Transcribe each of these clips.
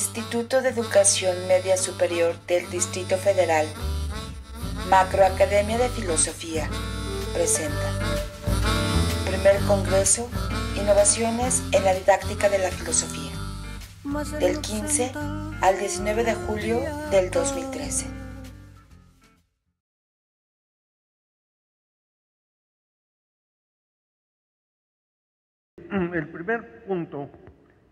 Instituto de Educación Media Superior del Distrito Federal, Macroacademia de Filosofía, presenta Primer Congreso, Innovaciones en la Didáctica de la Filosofía, del 15 al 19 de julio del 2013. El primer punto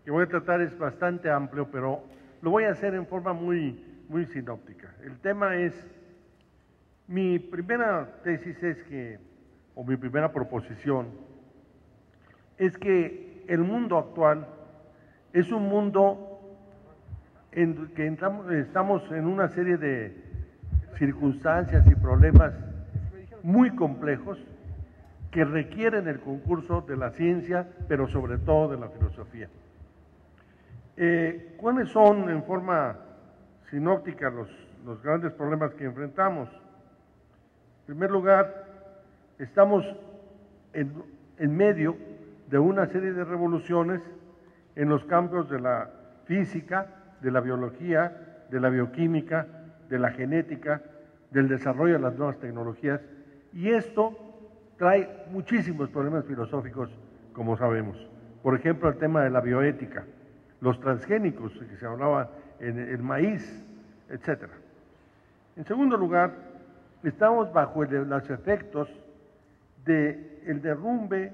que voy a tratar es bastante amplio, pero lo voy a hacer en forma muy sinóptica. El tema es, mi primera tesis es que, o mi primera proposición, es que el mundo actual es un mundo en que estamos en una serie de circunstancias y problemas muy complejos que requieren el concurso de la ciencia, pero sobre todo de la filosofía. ¿Cuáles son, en forma sinóptica, los grandes problemas que enfrentamos? En primer lugar, estamos en medio de una serie de revoluciones en los campos de la física, de la biología, de la bioquímica, de la genética, del desarrollo de las nuevas tecnologías, y esto trae muchísimos problemas filosóficos, como sabemos. Por ejemplo, el tema de la bioética, los transgénicos, que se hablaba en el maíz, etc. En segundo lugar, estamos bajo los efectos del derrumbe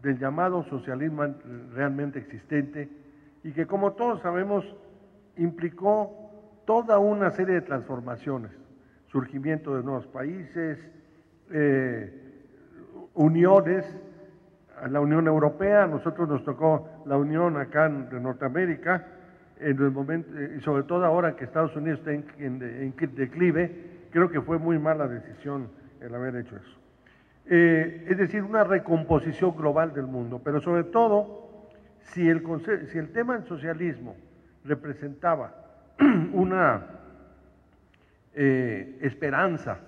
del llamado socialismo realmente existente y que, como todos sabemos, implicó toda una serie de transformaciones, surgimiento de nuevos países, uniones, a la Unión Europea, a nosotros nos tocó la unión acá de Norteamérica, en el momento, y sobre todo ahora que Estados Unidos está en declive, creo que fue muy mala decisión el haber hecho eso. Es decir, una recomposición global del mundo, pero sobre todo, si el tema del socialismo representaba una esperanza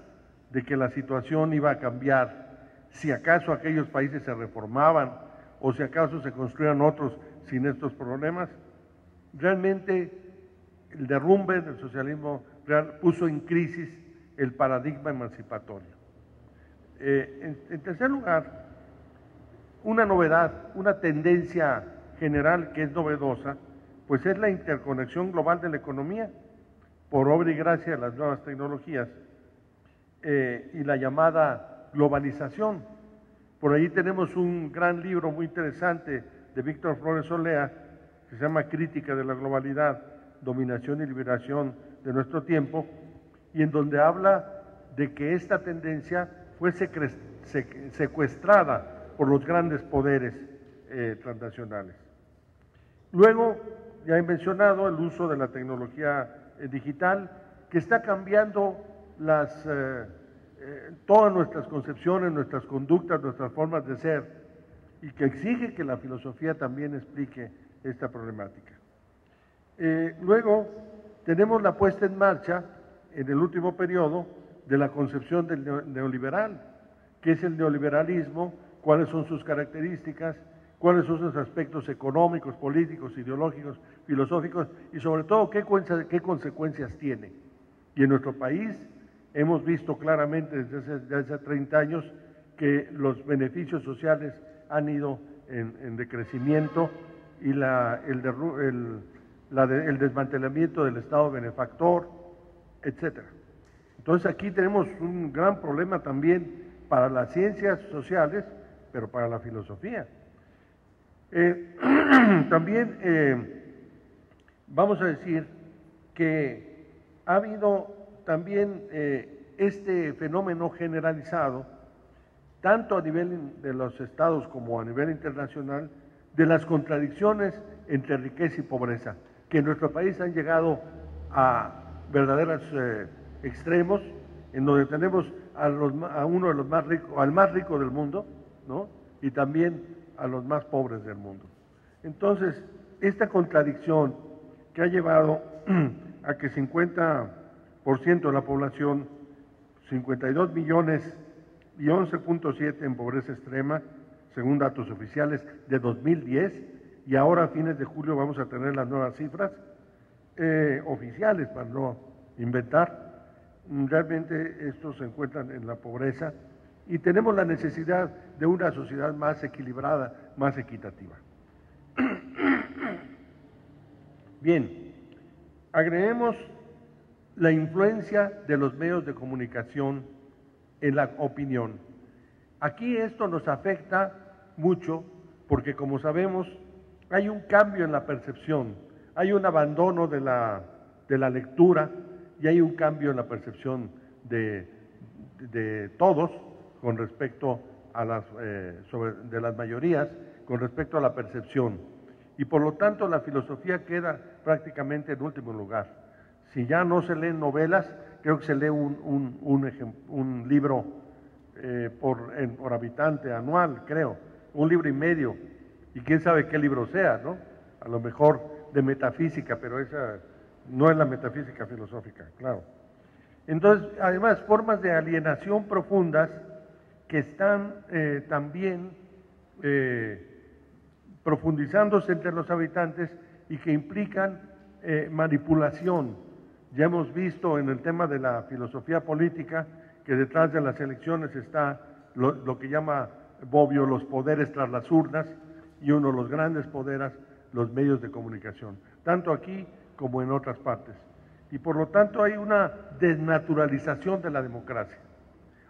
de que la situación iba a cambiar, si acaso aquellos países se reformaban o si acaso se construían otros sin estos problemas, realmente el derrumbe del socialismo real puso en crisis el paradigma emancipatorio. En tercer lugar, una novedad, una tendencia general que es novedosa, pues es la interconexión global de la economía, por obra y gracia de las nuevas tecnologías, y la llamada globalización. Por ahí tenemos un gran libro muy interesante de Víctor Flores Olea, que se llama Crítica de la Globalidad, Dominación y Liberación de Nuestro Tiempo, y en donde habla de que esta tendencia fue secuestrada por los grandes poderes transnacionales. Luego, ya he mencionado el uso de la tecnología digital, que está cambiando todas nuestras concepciones, nuestras conductas, nuestras formas de ser, y que exige que la filosofía también explique esta problemática. Luego tenemos la puesta en marcha, en el último periodo, de la concepción del neoliberal. ¿Qué es el neoliberalismo? ¿Cuáles son sus características? ¿Cuáles son sus aspectos económicos, políticos, ideológicos, filosóficos? Y sobre todo, ¿qué consecuencias tiene? Y en nuestro país hemos visto claramente desde hace 30 años que los beneficios sociales han ido en decrecimiento y el desmantelamiento del Estado benefactor, etc. Entonces aquí tenemos un gran problema también para las ciencias sociales, pero para la filosofía. También vamos a decir que ha habido también este fenómeno generalizado, tanto a nivel de los estados como a nivel internacional, de las contradicciones entre riqueza y pobreza, que en nuestro país han llegado a verdaderos extremos, en donde tenemos a uno de los más ricos, al más rico del mundo, ¿no? Y también a los más pobres del mundo. Entonces, esta contradicción que ha llevado a que 50% de la población, 52 millones y 11.7 en pobreza extrema, según datos oficiales de 2010, y ahora a fines de julio vamos a tener las nuevas cifras, oficiales, para no inventar. Realmente estos se encuentran en la pobreza y tenemos la necesidad de una sociedad más equilibrada, más equitativa. Bien, agreguemos la influencia de los medios de comunicación en la opinión. Aquí esto nos afecta mucho porque, como sabemos, hay un cambio en la percepción, hay un abandono de la lectura y hay un cambio en la percepción de todos con respecto a de las mayorías con respecto a la percepción. Y por lo tanto la filosofía queda prácticamente en último lugar. Si ya no se leen novelas, creo que se lee un libro por habitante anual, creo, un libro y medio, y quién sabe qué libro sea, ¿no? A lo mejor de metafísica, pero esa no es la metafísica filosófica, claro. Entonces, además, formas de alienación profundas que están también profundizándose entre los habitantes y que implican manipulación. Ya hemos visto en el tema de la filosofía política que detrás de las elecciones está lo que llama Bobbio los poderes tras las urnas, y uno de los grandes poderes, los medios de comunicación, tanto aquí como en otras partes. Y por lo tanto hay una desnaturalización de la democracia.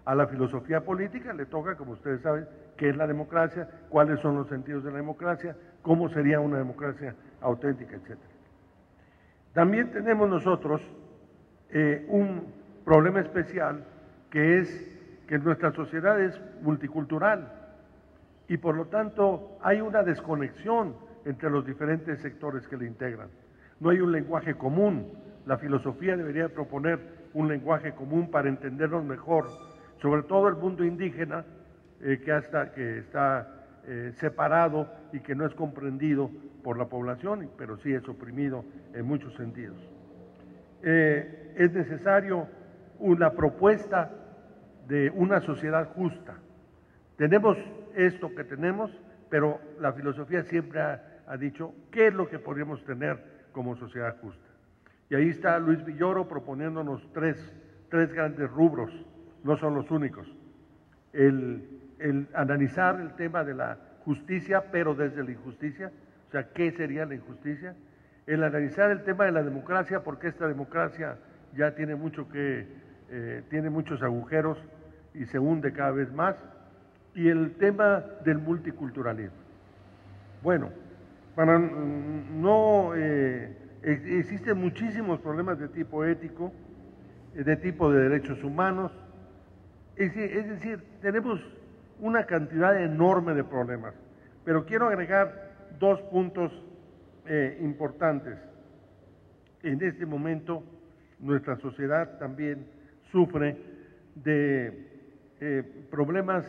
A la filosofía política le toca, como ustedes saben, qué es la democracia, cuáles son los sentidos de la democracia, cómo sería una democracia auténtica, etc. También tenemos nosotros un problema especial, que es que nuestra sociedad es multicultural y por lo tanto hay una desconexión entre los diferentes sectores que le integran. No hay un lenguaje común. La filosofía debería proponer un lenguaje común para entendernos mejor, sobre todo el mundo indígena, que está separado y que no es comprendido por la población, pero sí es oprimido en muchos sentidos. Es necesario una propuesta de una sociedad justa. Tenemos esto que tenemos, pero la filosofía siempre ha dicho qué es lo que podríamos tener como sociedad justa. Y ahí está Luis Villoro proponiéndonos tres grandes rubros, no son los únicos. El analizar el tema de la justicia, pero desde la injusticia, o sea, ¿qué sería la injusticia? El analizar el tema de la democracia, porque esta democracia ya tiene tiene muchos agujeros y se hunde cada vez más, y el tema del multiculturalismo. Bueno, existen muchísimos problemas de tipo ético, de tipo de derechos humanos, es decir, tenemos una cantidad enorme de problemas, pero quiero agregar dos puntos importantes. En este momento nuestra sociedad también sufre de problemas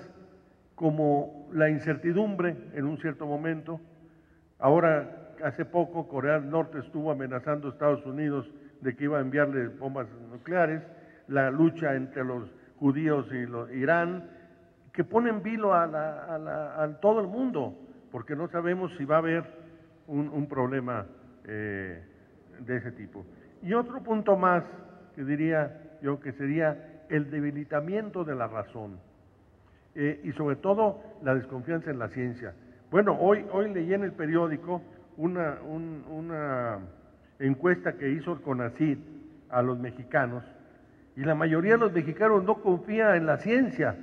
como la incertidumbre en un cierto momento. Ahora, hace poco, Corea del Norte estuvo amenazando a Estados Unidos de que iba a enviarle bombas nucleares, la lucha entre los judíos y Irán, que pone en vilo a todo el mundo, porque no sabemos si va a haber un problema de ese tipo. Y otro punto más que diría yo que sería el debilitamiento de la razón y sobre todo la desconfianza en la ciencia. Bueno, hoy leí en el periódico una encuesta que hizo el CONACYT a los mexicanos, y la mayoría de los mexicanos no confía en la ciencia,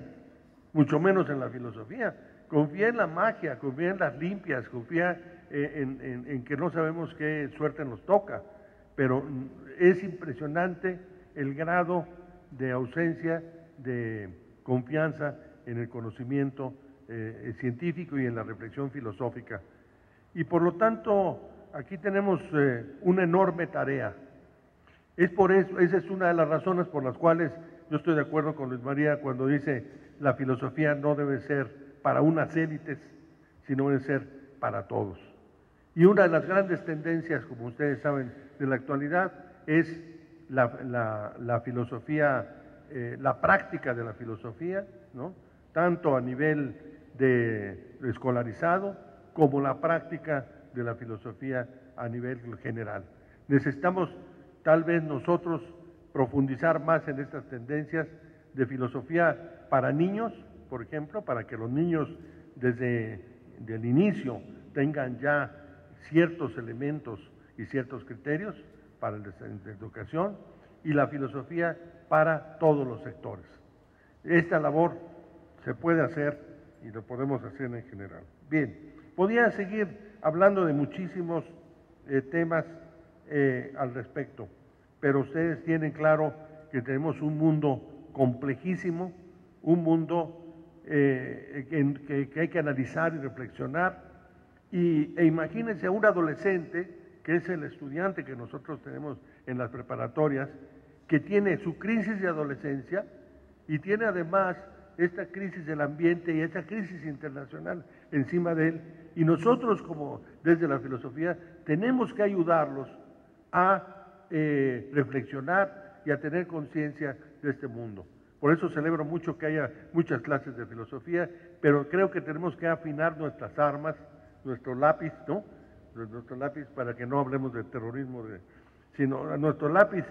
mucho menos en la filosofía. Confía en la magia, confía en las limpias, confía en que no sabemos qué suerte nos toca, pero es impresionante el grado de ausencia de confianza en el conocimiento científico y en la reflexión filosófica. Y por lo tanto, aquí tenemos una enorme tarea. Es por eso, esa es una de las razones por las cuales yo estoy de acuerdo con Luis María cuando dice la filosofía no debe ser para unas élites, sino debe ser para todos. Y una de las grandes tendencias, como ustedes saben, de la actualidad es la filosofía, la práctica de la filosofía, ¿no? Tanto a nivel de escolarizado como la práctica de la filosofía a nivel general. Necesitamos tal vez nosotros profundizar más en estas tendencias de filosofía para niños, por ejemplo, para que los niños desde el inicio tengan ya ciertos elementos y ciertos criterios para la educación, y la filosofía para todos los sectores. Esta labor se puede hacer y lo podemos hacer en general. Bien, podría seguir hablando de muchísimos temas al respecto, pero ustedes tienen claro que tenemos un mundo complejísimo, un mundo que hay que analizar y reflexionar, e imagínense a un adolescente, que es el estudiante que nosotros tenemos en las preparatorias, que tiene su crisis de adolescencia y tiene además esta crisis del ambiente y esta crisis internacional encima de él, y nosotros como desde la filosofía tenemos que ayudarlos a reflexionar y a tener conciencia de este mundo. Por eso celebro mucho que haya muchas clases de filosofía, pero creo que tenemos que afinar nuestras armas, nuestro lápiz, ¿no? Nuestro lápiz, para que no hablemos de terrorismo, sino nuestro lápiz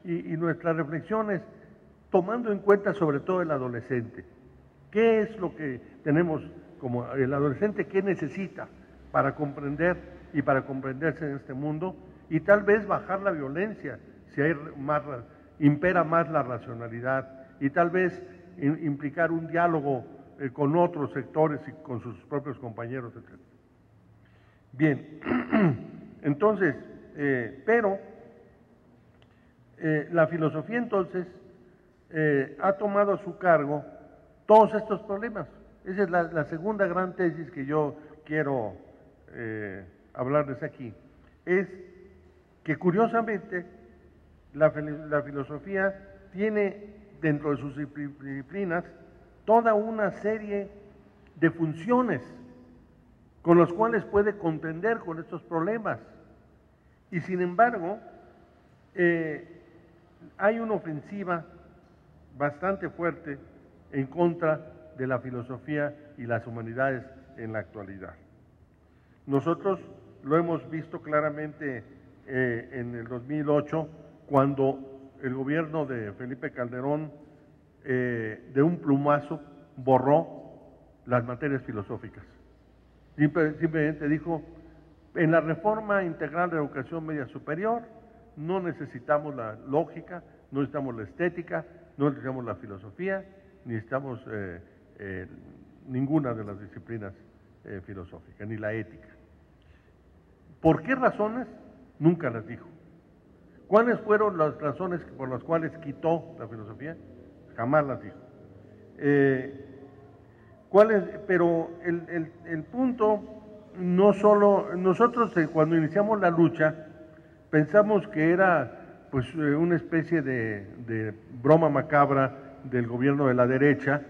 y nuestras reflexiones, tomando en cuenta sobre todo el adolescente. ¿Qué es lo que tenemos como el adolescente? ¿Qué necesita para comprender y para comprenderse en este mundo? Y tal vez bajar la violencia, si hay impera más la racionalidad, y tal vez implicar un diálogo con otros sectores y con sus propios compañeros, etc. Bien, entonces, la filosofía entonces ha tomado a su cargo todos estos problemas. Esa es la segunda gran tesis que yo quiero hablarles aquí. Es que curiosamente la filosofía tiene dentro de sus disciplinas toda una serie de funciones con las cuales puede contender con estos problemas. Y sin embargo, hay una ofensiva bastante fuerte en contra de la filosofía y las humanidades en la actualidad. Nosotros lo hemos visto claramente en el 2008, cuando el gobierno de Felipe Calderón de un plumazo borró las materias filosóficas. Simplemente dijo, en la reforma integral de la educación media superior no necesitamos la lógica, no necesitamos la estética, no necesitamos la filosofía, ni necesitamos ninguna de las disciplinas filosóficas, ni la ética. ¿Por qué razones? Nunca las dijo. ¿Cuáles fueron las razones por las cuales quitó la filosofía? Jamás las dijo. Pero el punto, no solo, nosotros cuando iniciamos la lucha pensamos que era pues una especie de broma macabra del gobierno de la derecha,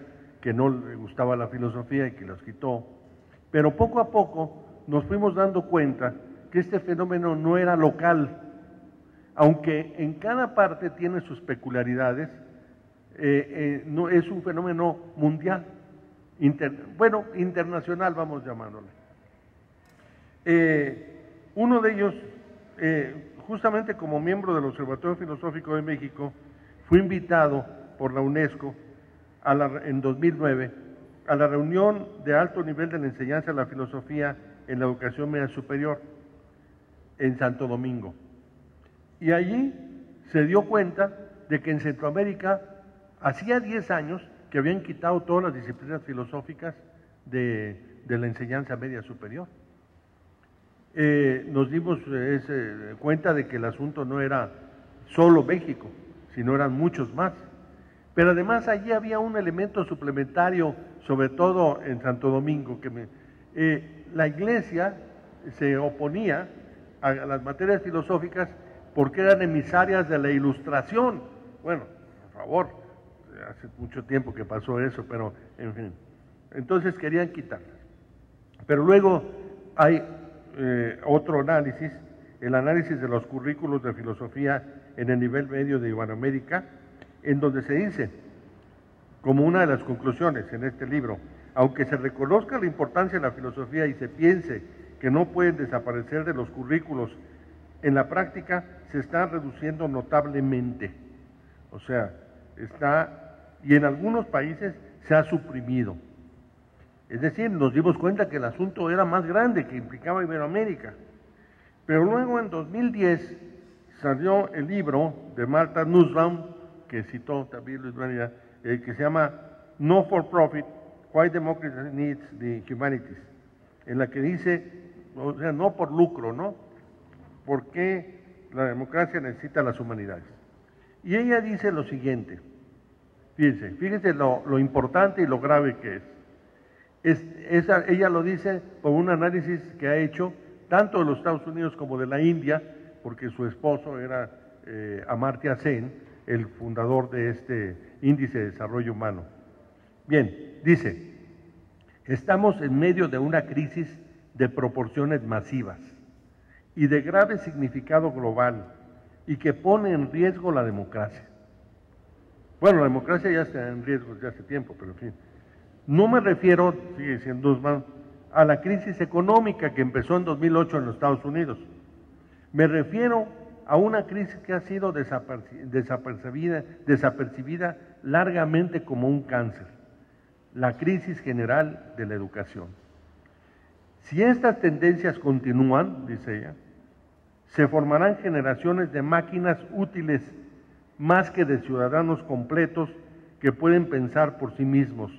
que no le gustaba la filosofía y que las quitó, pero poco a poco nos fuimos dando cuenta que este fenómeno no era local, aunque en cada parte tiene sus peculiaridades, no, es un fenómeno mundial, internacional vamos llamándole. Uno de ellos, justamente como miembro del Observatorio Filosófico de México, fue invitado por la UNESCO en 2009 a la reunión de alto nivel de la enseñanza de la filosofía en la educación media superior en Santo Domingo. Y allí se dio cuenta de que en Centroamérica hacía 10 años que habían quitado todas las disciplinas filosóficas de la enseñanza media superior. Nos dimos cuenta de que el asunto no era solo México, sino eran muchos más. Pero además allí había un elemento suplementario, sobre todo en Santo Domingo, que la Iglesia se oponía a las materias filosóficas porque eran emisarias de la Ilustración. Bueno, por favor, hace mucho tiempo que pasó eso, pero en fin. Entonces querían quitarlas. Pero luego hay otro análisis, el análisis de los currículos de filosofía en el nivel medio de Iberoamérica, en donde se dice, como una de las conclusiones en este libro, aunque se reconozca la importancia de la filosofía y se piense que no pueden desaparecer de los currículos en la práctica se está reduciendo notablemente. O sea, y en algunos países se ha suprimido. Es decir, nos dimos cuenta que el asunto era más grande, que implicaba Iberoamérica. Pero luego en 2010 salió el libro de Martha Nussbaum, que citó también Luis María, que se llama No for Profit, Why Democracy Needs the Humanities, en la que dice, o sea, no por lucro, ¿no? ¿Por qué la democracia necesita las humanidades? Y ella dice lo siguiente, fíjense lo importante y lo grave que es. Ella lo dice por un análisis que ha hecho tanto de los Estados Unidos como de la India, porque su esposo era Amartya Sen, el fundador de este índice de desarrollo humano. Bien, dice, estamos en medio de una crisis de proporciones masivas y de grave significado global y que pone en riesgo la democracia. Bueno, la democracia ya está en riesgo desde hace tiempo, pero en fin. No me refiero, sigue diciendo Nussbaum, a la crisis económica que empezó en 2008 en los Estados Unidos. Me refiero a una crisis que ha sido desapercibida largamente como un cáncer, la crisis general de la educación. Si estas tendencias continúan, dice ella, se formarán generaciones de máquinas útiles más que de ciudadanos completos que pueden pensar por sí mismos,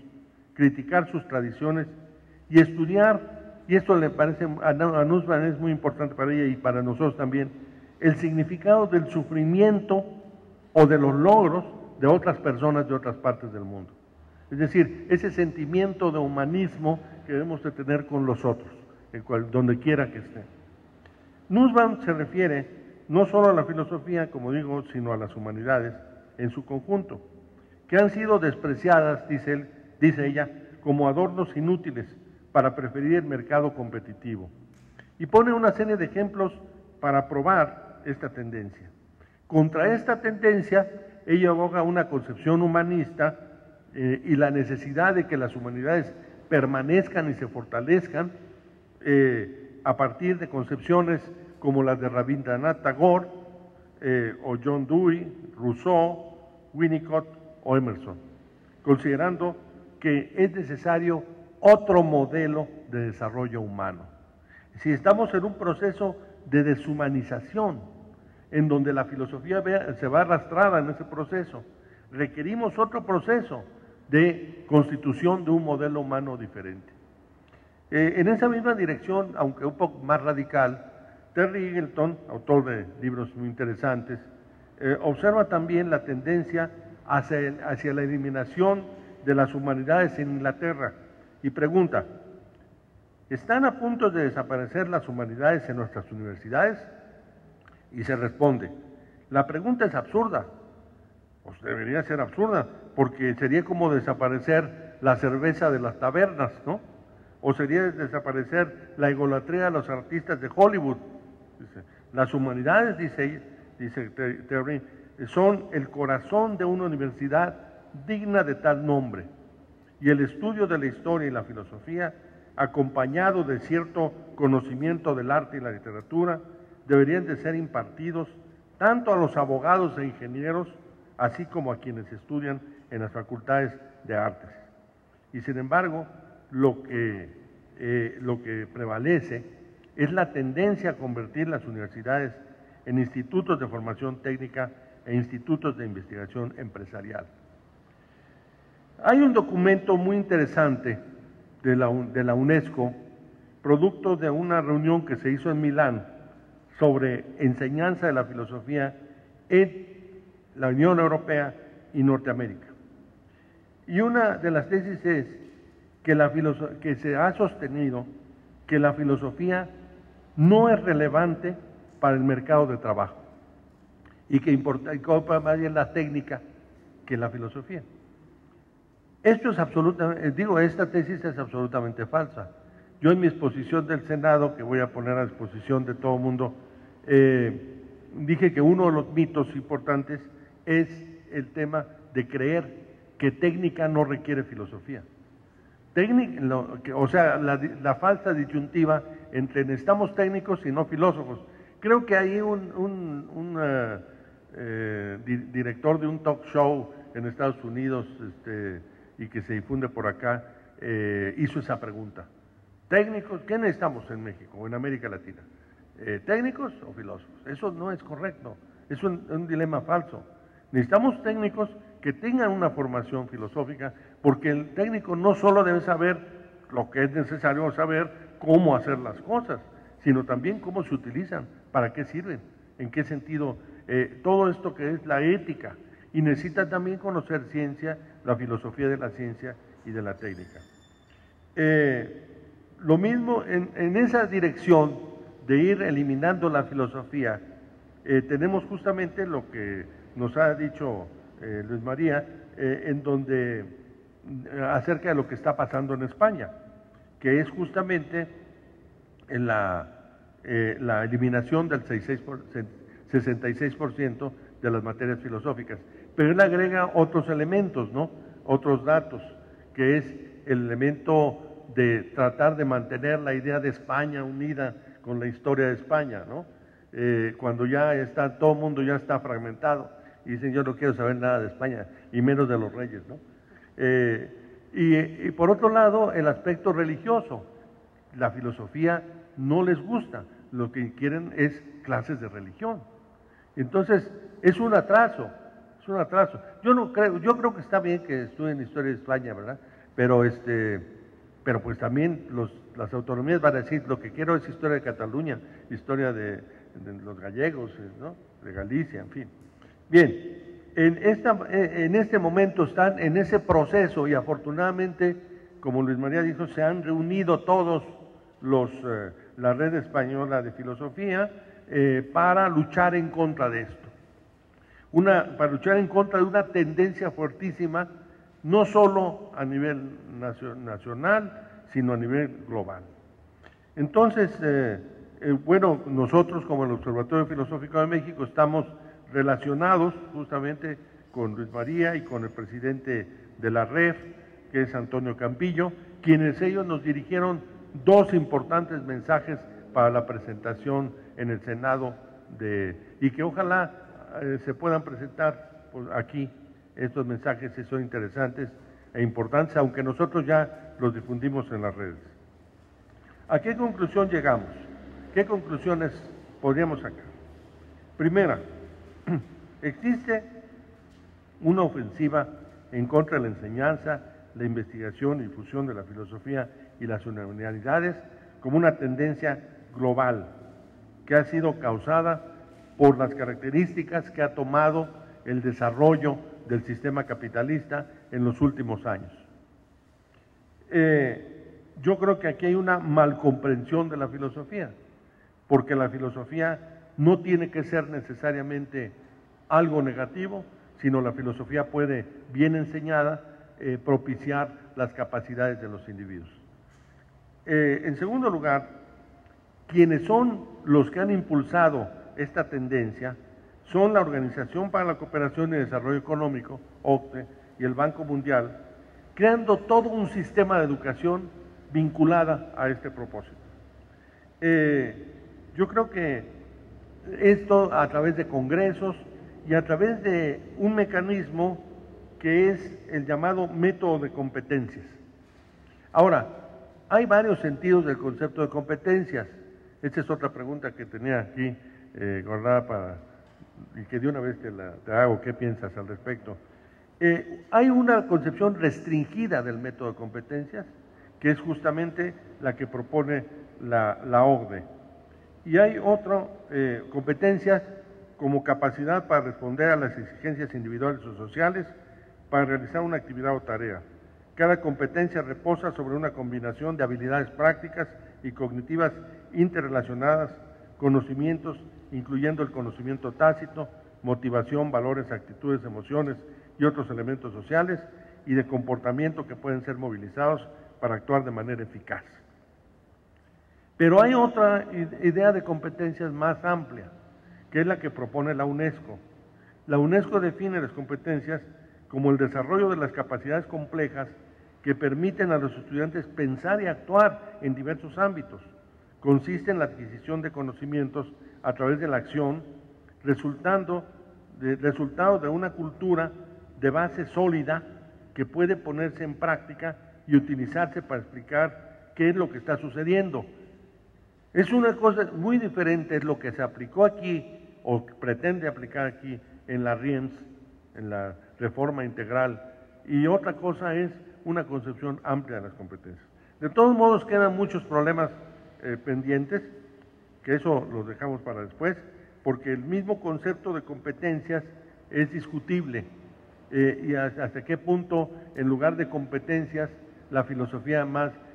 criticar sus tradiciones y estudiar, y esto le parece a Nussbaum es muy importante para ella y para nosotros también, el significado del sufrimiento o de los logros de otras personas de otras partes del mundo. Es decir, ese sentimiento de humanismo que debemos de tener con los otros, donde quiera que esté. Nussbaum se refiere no solo a la filosofía, como digo, sino a las humanidades en su conjunto, que han sido despreciadas, dice ella, como adornos inútiles para preferir el mercado competitivo. Y pone una serie de ejemplos para probar esta tendencia. Contra esta tendencia, ella aboga una concepción humanista y la necesidad de que las humanidades permanezcan y se fortalezcan a partir de concepciones como las de Rabindranath Tagore, o John Dewey, Rousseau, Winnicott o Emerson, considerando que es necesario otro modelo de desarrollo humano. Si estamos en un proceso de deshumanización, en donde la filosofía se va arrastrada en ese proceso, requerimos otro proceso de constitución de un modelo humano diferente. En esa misma dirección, aunque un poco más radical, Terry Eagleton, autor de libros muy interesantes, observa también la tendencia hacia la eliminación de las humanidades en Inglaterra y pregunta, ¿están a punto de desaparecer las humanidades en nuestras universidades? Y se responde, la pregunta es absurda, pues debería ser absurda, porque sería como desaparecer la cerveza de las tabernas, ¿no? O sería desaparecer la egolatría de los artistas de Hollywood. Dice, las humanidades, dice Terry, son el corazón de una universidad digna de tal nombre, y el estudio de la historia y la filosofía, acompañado de cierto conocimiento del arte y la literatura, deberían de ser impartidos tanto a los abogados e ingenieros, así como a quienes estudian en las facultades de artes. Y sin embargo, lo que prevalece es la tendencia a convertir las universidades en institutos de formación técnica e institutos de investigación empresarial. Hay un documento muy interesante de la UNESCO, producto de una reunión que se hizo en Milán sobre enseñanza de la filosofía en la Unión Europea y Norteamérica. Y una de las tesis es que se ha sostenido que la filosofía no es relevante para el mercado de trabajo y que importa más bien la técnica que la filosofía. Esto es absolutamente, esta tesis es absolutamente falsa. Yo en mi exposición del Senado, que voy a poner a disposición de todo el mundo, dije que uno de los mitos importantes es el tema de creer que técnica no requiere filosofía. La falsa disyuntiva entre necesitamos técnicos y no filósofos, Creo que ahí director de un talk show en Estados Unidos y que se difunde por acá, hizo esa pregunta. ¿Técnicos? ¿Qué necesitamos en México o en América Latina? ¿Técnicos o filósofos? Eso no es correcto, es un dilema falso. Necesitamos técnicos que tengan una formación filosófica, porque el técnico no solo debe saber lo que es necesario saber, cómo hacer las cosas, sino también cómo se utilizan, para qué sirven, en qué sentido, todo esto que es la ética, y necesita también conocer ciencia, la filosofía de la ciencia y de la técnica. Lo mismo en esa dirección de ir eliminando la filosofía, tenemos justamente lo que nos ha dicho Luis María, en donde acerca de lo que está pasando en España, que es justamente en la eliminación del 66% de las materias filosóficas. Pero él agrega otros elementos, ¿no? Otros datos, que es el elemento de tratar de mantener la idea de España unida con la historia de España, ¿no? Cuando ya está, todo el mundo ya está fragmentado y dicen yo no quiero saber nada de España y menos de los reyes, ¿no? Y por otro lado, el aspecto religioso. La filosofía no les gusta, lo que quieren es clases de religión. Entonces, es un atraso, es un atraso. Yo creo que está bien que estudien historia de España, ¿verdad? Pero pues también las autonomías van a decir, lo que quiero es historia de Cataluña, historia de los gallegos, ¿no? De Galicia, en fin. Bien, en este momento están en ese proceso y afortunadamente, como Luis María dijo, se han reunido todos la red española de filosofía para luchar en contra de esto. Para luchar en contra de una tendencia fuertísima, no solo a nivel nacional, sino a nivel global. Entonces, bueno, nosotros como el Observatorio Filosófico de México estamos relacionados justamente con Luis María y con el presidente de la REF, que es Antonio Campillo, quienes ellos nos dirigieron dos importantes mensajes para la presentación en el Senado y que ojalá se puedan presentar aquí. Estos mensajes son interesantes e importantes, aunque nosotros ya los difundimos en las redes. ¿A qué conclusión llegamos? ¿Qué conclusiones podríamos sacar? Primera, existe una ofensiva en contra de la enseñanza, la investigación y difusión de la filosofía y las humanidades como una tendencia global que ha sido causada por las características que ha tomado el desarrollo del sistema capitalista en los últimos años. Yo creo que aquí hay una malcomprensión de la filosofía, porque la filosofía no tiene que ser necesariamente algo negativo, sino la filosofía puede, bien enseñada, propiciar las capacidades de los individuos. En segundo lugar, quienes son los que han impulsado esta tendencia son la Organización para la Cooperación y Desarrollo Económico, OCDE, y el Banco Mundial, creando todo un sistema de educación vinculada a este propósito. Yo creo que esto a través de congresos y a través de un mecanismo que es el llamado método de competencias. Ahora, hay varios sentidos del concepto de competencias. Esta es otra pregunta que tenía aquí guardada y que de una vez te hago. ¿Qué piensas al respecto? Hay una concepción restringida del método de competencias, que es justamente la que propone la OCDE. Y hay otra, competencias como capacidad para responder a las exigencias individuales o sociales, para realizar una actividad o tarea. Cada competencia reposa sobre una combinación de habilidades prácticas y cognitivas interrelacionadas, conocimientos, incluyendo el conocimiento tácito, motivación, valores, actitudes, emociones y otros elementos sociales y de comportamiento que pueden ser movilizados para actuar de manera eficaz. Pero hay otra idea de competencias más amplia, que es la que propone la UNESCO. La UNESCO define las competencias como el desarrollo de las capacidades complejas que permiten a los estudiantes pensar y actuar en diversos ámbitos. Consiste en la adquisición de conocimientos a través de la acción, resultado de una cultura de base sólida que puede ponerse en práctica y utilizarse para explicar qué es lo que está sucediendo. Es una cosa muy diferente, es lo que se aplicó aquí o pretende aplicar aquí en la RIEMS, en la reforma integral, y otra cosa es una concepción amplia de las competencias. De todos modos quedan muchos problemas pendientes, que eso los dejamos para después, porque el mismo concepto de competencias es discutible y hasta qué punto en lugar de competencias la filosofía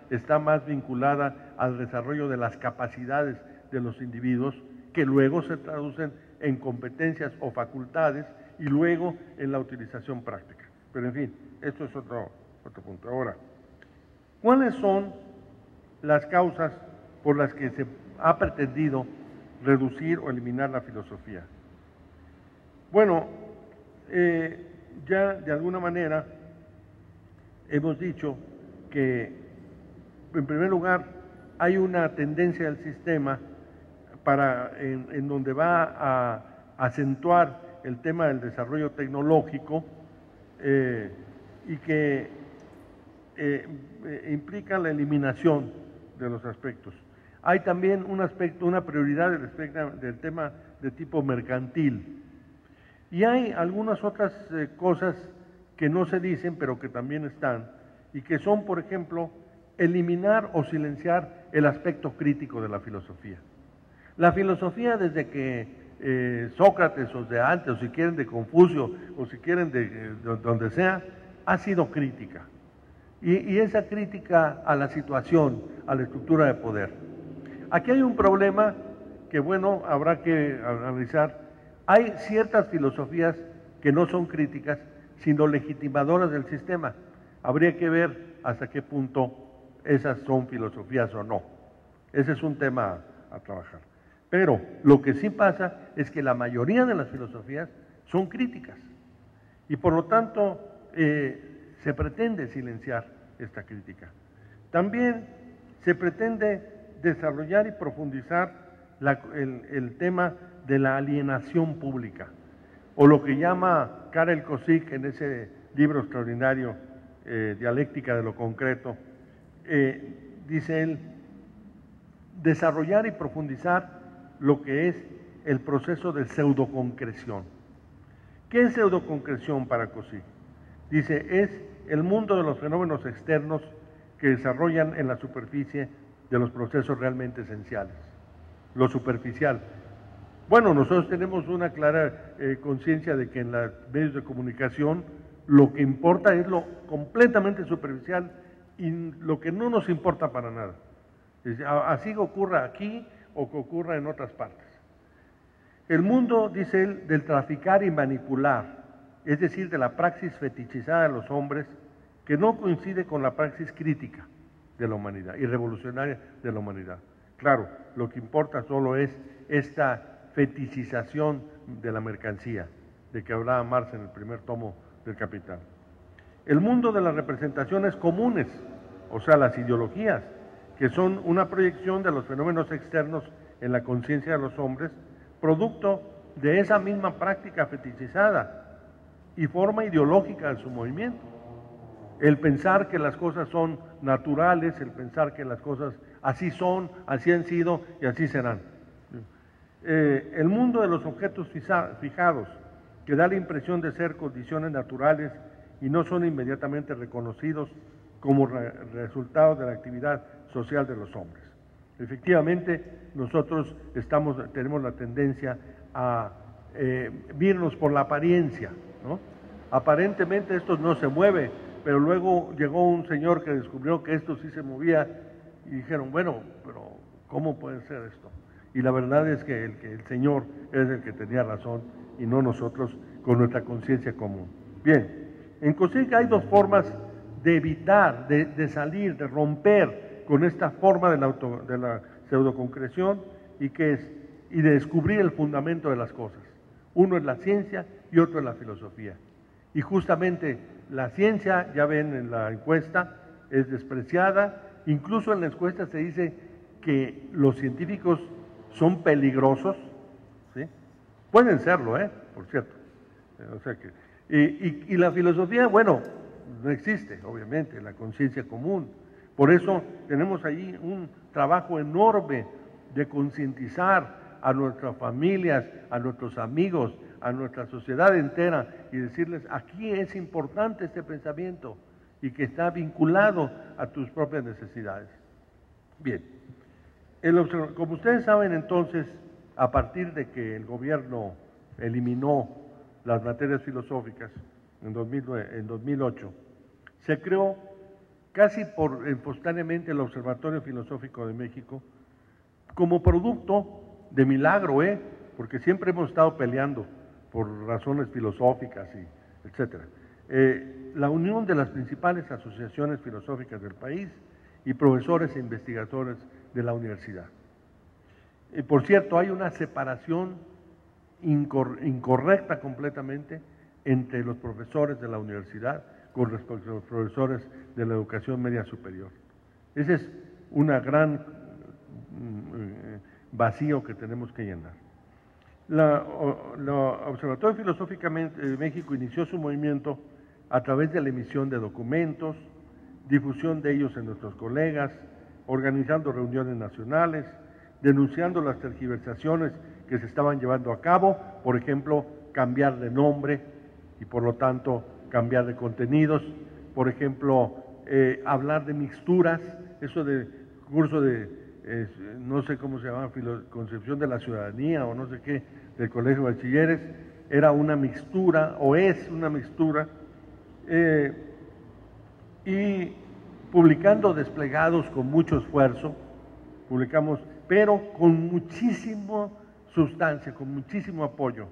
está más vinculada al desarrollo de las capacidades de los individuos, que luego se traducen en competencias o facultades y luego en la utilización práctica. Pero en fin, esto es otro punto. Ahora, ¿cuáles son las causas por las que se ha pretendido reducir o eliminar la filosofía? Bueno, ya de alguna manera hemos dicho que, en primer lugar, hay una tendencia del sistema en donde va a acentuar el tema del desarrollo tecnológico y que implica la eliminación de los aspectos. Hay también una prioridad del tema de tipo mercantil. Y hay algunas otras cosas que no se dicen, pero que también están, y que son, por ejemplo, eliminar o silenciar el aspecto crítico de la filosofía. La filosofía, desde que Sócrates o de antes, o si quieren de Confucio, o si quieren de donde sea, ha sido crítica. Y esa crítica a la situación, a la estructura de poder. Aquí hay un problema que, bueno, habrá que analizar. Hay ciertas filosofías que no son críticas, sino legitimadoras del sistema. Habría que ver hasta qué punto esas son filosofías o no. Ese es un tema a trabajar. Pero lo que sí pasa es que la mayoría de las filosofías son críticas y por lo tanto se pretende silenciar esta crítica. También se pretende desarrollar y profundizar el tema de la alienación pública, o lo que llama Karel Kozik en ese libro extraordinario, Dialéctica de lo Concreto, dice él, desarrollar y profundizar lo que es el proceso de pseudoconcreción. ¿Qué es pseudoconcreción para Kozik? Dice, es el mundo de los fenómenos externos que desarrollan en la superficie de los procesos realmente esenciales, lo superficial. Bueno, nosotros tenemos una clara conciencia de que en los medios de comunicación lo que importa es lo completamente superficial y lo que no nos importa para nada. Así ocurra aquí o que ocurra en otras partes. El mundo, dice él, del traficar y manipular, es decir, de la praxis fetichizada de los hombres, que no coincide con la praxis crítica de la humanidad y revolucionaria de la humanidad. Claro, lo que importa solo es esta fetichización de la mercancía, de que hablaba Marx en el primer tomo del Capital. El mundo de las representaciones comunes, o sea, las ideologías, que son una proyección de los fenómenos externos en la conciencia de los hombres, producto de esa misma práctica fetichizada y forma ideológica de su movimiento. El pensar que las cosas son naturales, el pensar que las cosas así son, así han sido y así serán. El mundo de los objetos fijados, que da la impresión de ser condiciones naturales y no son inmediatamente reconocidos como resultado de la actividad social de los hombres. Efectivamente, nosotros tenemos la tendencia a virnos por la apariencia, ¿no? Aparentemente esto no se mueve, pero luego llegó un señor que descubrió que esto sí se movía y dijeron, bueno, pero ¿cómo puede ser esto? Y la verdad es que el Señor es el que tenía razón y no nosotros con nuestra conciencia común. Bien, en Kozik hay dos formas de evitar, de salir, de romper con esta forma de la pseudoconcreción y de descubrir el fundamento de las cosas. Uno es la ciencia y otro es la filosofía. Y justamente la ciencia, ya ven en la encuesta, es despreciada. Incluso en la encuesta se dice que los científicos son peligrosos ¿sí? Pueden serlo, por cierto. O sea que, y la filosofía, bueno, no existe, obviamente, la conciencia común. Por eso tenemos ahí un trabajo enorme de concientizar a nuestras familias, a nuestros amigos, a nuestra sociedad entera y decirles, aquí es importante este pensamiento y que está vinculado a tus propias necesidades. Bien, como ustedes saben entonces, a partir de que el gobierno eliminó las materias filosóficas en 2008, se creó casi espontáneamente el Observatorio Filosófico de México como producto de milagro, porque siempre hemos estado peleando por razones filosóficas y etcétera. La unión de las principales asociaciones filosóficas del país y profesores e investigadores de la universidad. Por cierto, hay una separación incorrecta completamente entre los profesores de la universidad con respecto a los profesores de la educación media superior. Ese es una gran vacío que tenemos que llenar. La Observatorio Filosófico de México inició su movimiento a través de la emisión de documentos, difusión de ellos en nuestros colegas, organizando reuniones nacionales, denunciando las tergiversaciones que se estaban llevando a cabo, por ejemplo, cambiar de nombre y por lo tanto cambiar de contenidos, por ejemplo, hablar de mixturas, eso de curso de, no sé cómo se llama, concepción de la ciudadanía o no sé qué, del Colegio de Bachilleres, era una mixtura o es una mixtura, y publicando desplegados con mucho esfuerzo, publicamos, pero con muchísima sustancia, con muchísimo apoyo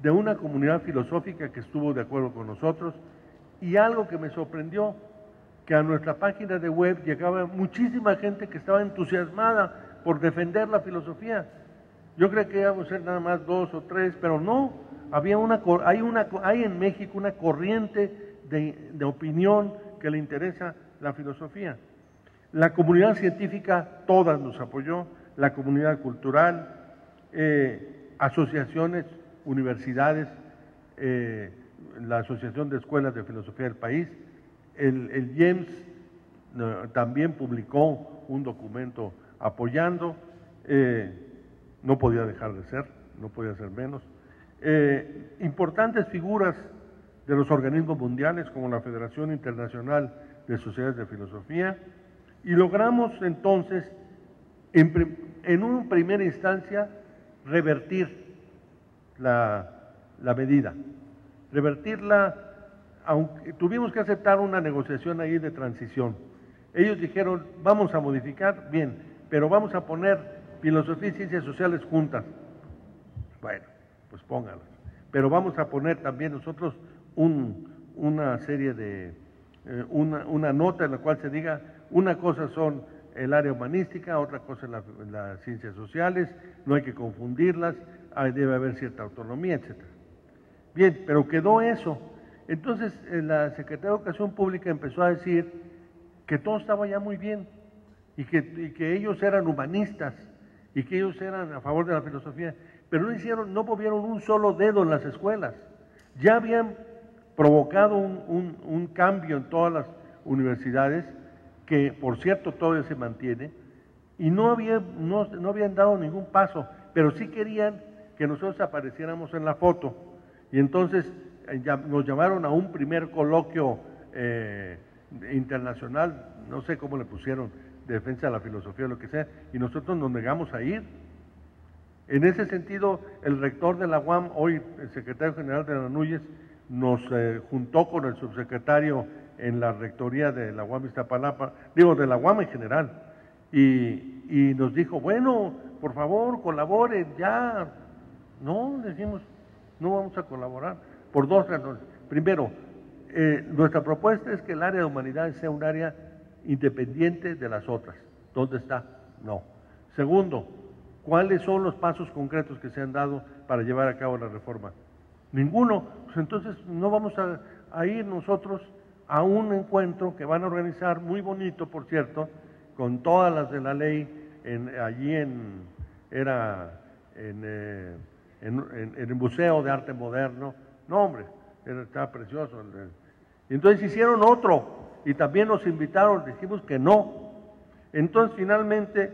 de una comunidad filosófica que estuvo de acuerdo con nosotros, y algo que me sorprendió, que a nuestra página de web llegaba muchísima gente que estaba entusiasmada por defender la filosofía. Yo creía que íbamos a ser nada más 2 o 3, pero no, hay en México una corriente de opinión que le interesa la filosofía. La comunidad científica todas nos apoyó, la comunidad cultural, asociaciones, universidades, la Asociación de Escuelas de Filosofía del país, el IEMS también publicó un documento apoyando, no podía dejar de ser, no podía ser menos. Importantes figuras de los organismos mundiales como la Federación Internacional de Sociedades de Filosofía, y logramos entonces, en una primera instancia, revertir la medida, revertirla, aunque tuvimos que aceptar una negociación ahí de transición. Ellos dijeron, vamos a modificar, bien, pero vamos a poner filosofía y ciencias sociales juntas. Bueno, pues póngalas. Pero vamos a poner también nosotros una serie de, una nota en la cual se diga, una cosa son el área humanística, otra cosa las ciencias sociales, no hay que confundirlas, debe haber cierta autonomía, etc. Bien, pero quedó eso. Entonces la Secretaría de Educación Pública empezó a decir que todo estaba ya muy bien y que ellos eran humanistas y que ellos eran a favor de la filosofía, pero no movieron un solo dedo en las escuelas. Ya habían provocado un cambio en todas las universidades, que por cierto todavía se mantiene, y no habían dado ningún paso, pero sí querían que nosotros apareciéramos en la foto, y entonces nos llamaron a un primer coloquio internacional, no sé cómo le pusieron, de defensa de la filosofía o lo que sea, y nosotros nos negamos a ir. En ese sentido, el rector de la UAM, hoy el secretario general de la Núñez, nos juntó con el subsecretario en la rectoría de la UAM Iztapalapa, de la UAM en general, y nos dijo, bueno, por favor, colaboren, ya. No, decimos, no vamos a colaborar, por dos razones. Primero, nuestra propuesta es que el área de humanidades sea un área independiente de las otras. ¿Dónde está? No. Segundo, ¿cuáles son los pasos concretos que se han dado para llevar a cabo la reforma? Ninguno. Pues entonces no vamos a ir nosotros a un encuentro que van a organizar, muy bonito por cierto, con todas las de la ley, allí era el Museo de Arte Moderno. No, hombre, estaba precioso. Entonces hicieron otro y también nos invitaron, dijimos que no. Entonces finalmente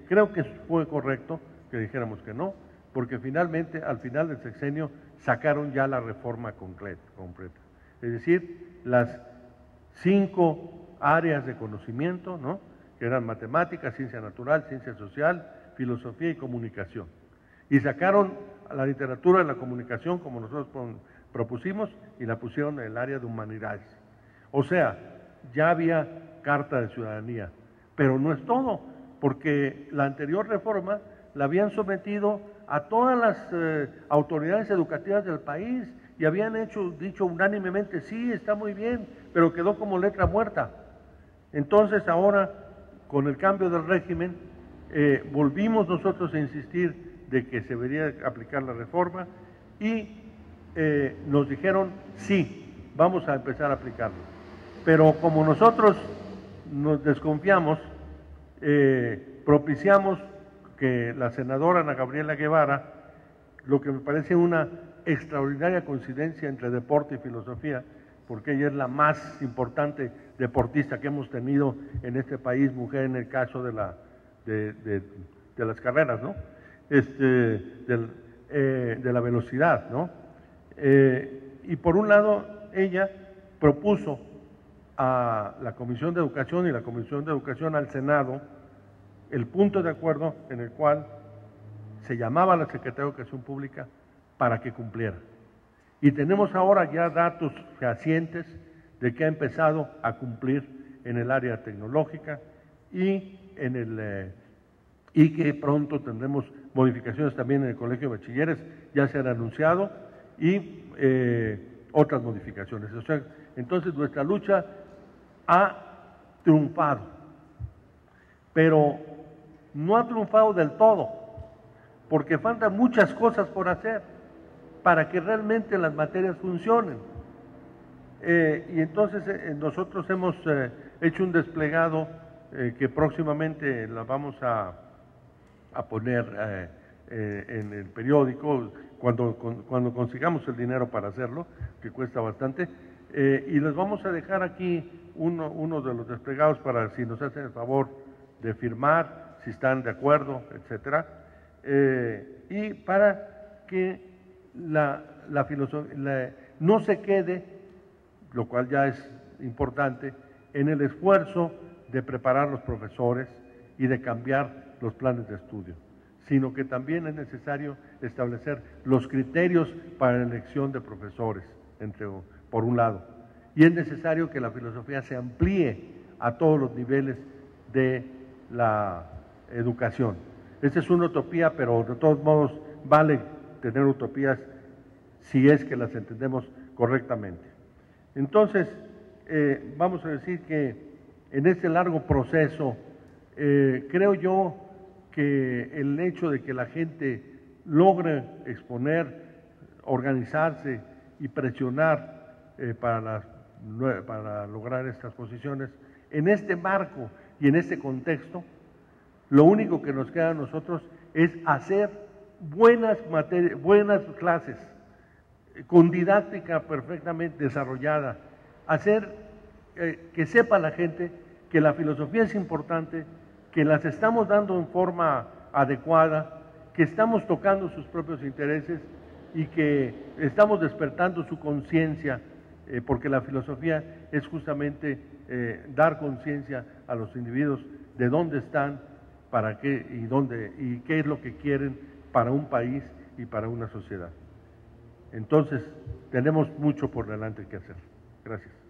creo que fue correcto que dijéramos que no, porque finalmente al final del sexenio sacaron ya la reforma completa. Es decir, las 5 áreas de conocimiento, ¿no?, que eran matemáticas, ciencia natural, ciencia social, filosofía y comunicación. Y sacaron la literatura y la comunicación como nosotros propusimos y la pusieron en el área de humanidades. O sea, ya había carta de ciudadanía, pero no es todo, porque la anterior reforma la habían sometido a todas las autoridades educativas del país y habían dicho unánimemente, sí, está muy bien, pero quedó como letra muerta. Entonces ahora, con el cambio del régimen, volvimos nosotros a insistir de que se debería aplicar la reforma y nos dijeron, sí, vamos a empezar a aplicarlo. Pero como nosotros nos desconfiamos, propiciamos que la senadora Ana Gabriela Guevara, lo que me parece una extraordinaria coincidencia entre deporte y filosofía, porque ella es la más importante deportista que hemos tenido en este país, mujer en el caso de las carreras, ¿no? De la velocidad, ¿no? Y por un lado, ella propuso a la Comisión de Educación y la Comisión de Educación al Senado el punto de acuerdo en el cual se llamaba a la Secretaría de Educación Pública para que cumpliera. Y tenemos ahora ya datos fehacientes de que ha empezado a cumplir en el área tecnológica y que pronto tendremos modificaciones también en el Colegio de Bachilleres, ya se han anunciado, y otras modificaciones. O sea, entonces nuestra lucha ha triunfado, pero no ha triunfado del todo, porque faltan muchas cosas por hacer para que realmente las materias funcionen. Y entonces nosotros hemos hecho un desplegado que próximamente la vamos a poner en el periódico cuando consigamos el dinero para hacerlo, que cuesta bastante, y les vamos a dejar aquí uno de los desplegados para si nos hacen el favor de firmar, si están de acuerdo, etcétera, y para que la filosofía no se quede, lo cual ya es importante, en el esfuerzo de preparar los profesores y de cambiar los planes de estudio, sino que también es necesario establecer los criterios para la elección de profesores, por un lado, y es necesario que la filosofía se amplíe a todos los niveles de la educación. Esta es una utopía, pero de todos modos vale tener utopías si es que las entendemos correctamente. Entonces, vamos a decir que en este largo proceso, creo yo que el hecho de que la gente logre exponer, organizarse y presionar para lograr estas posiciones, en este marco y en este contexto, lo único que nos queda a nosotros es hacer buenas clases, con didáctica perfectamente desarrollada, hacer que sepa la gente que la filosofía es importante, que las estamos dando en forma adecuada, que estamos tocando sus propios intereses y que estamos despertando su conciencia, porque la filosofía es justamente dar conciencia a los individuos de dónde están, para qué y qué es lo que quieren para un país y para una sociedad. Entonces, tenemos mucho por delante que hacer. Gracias.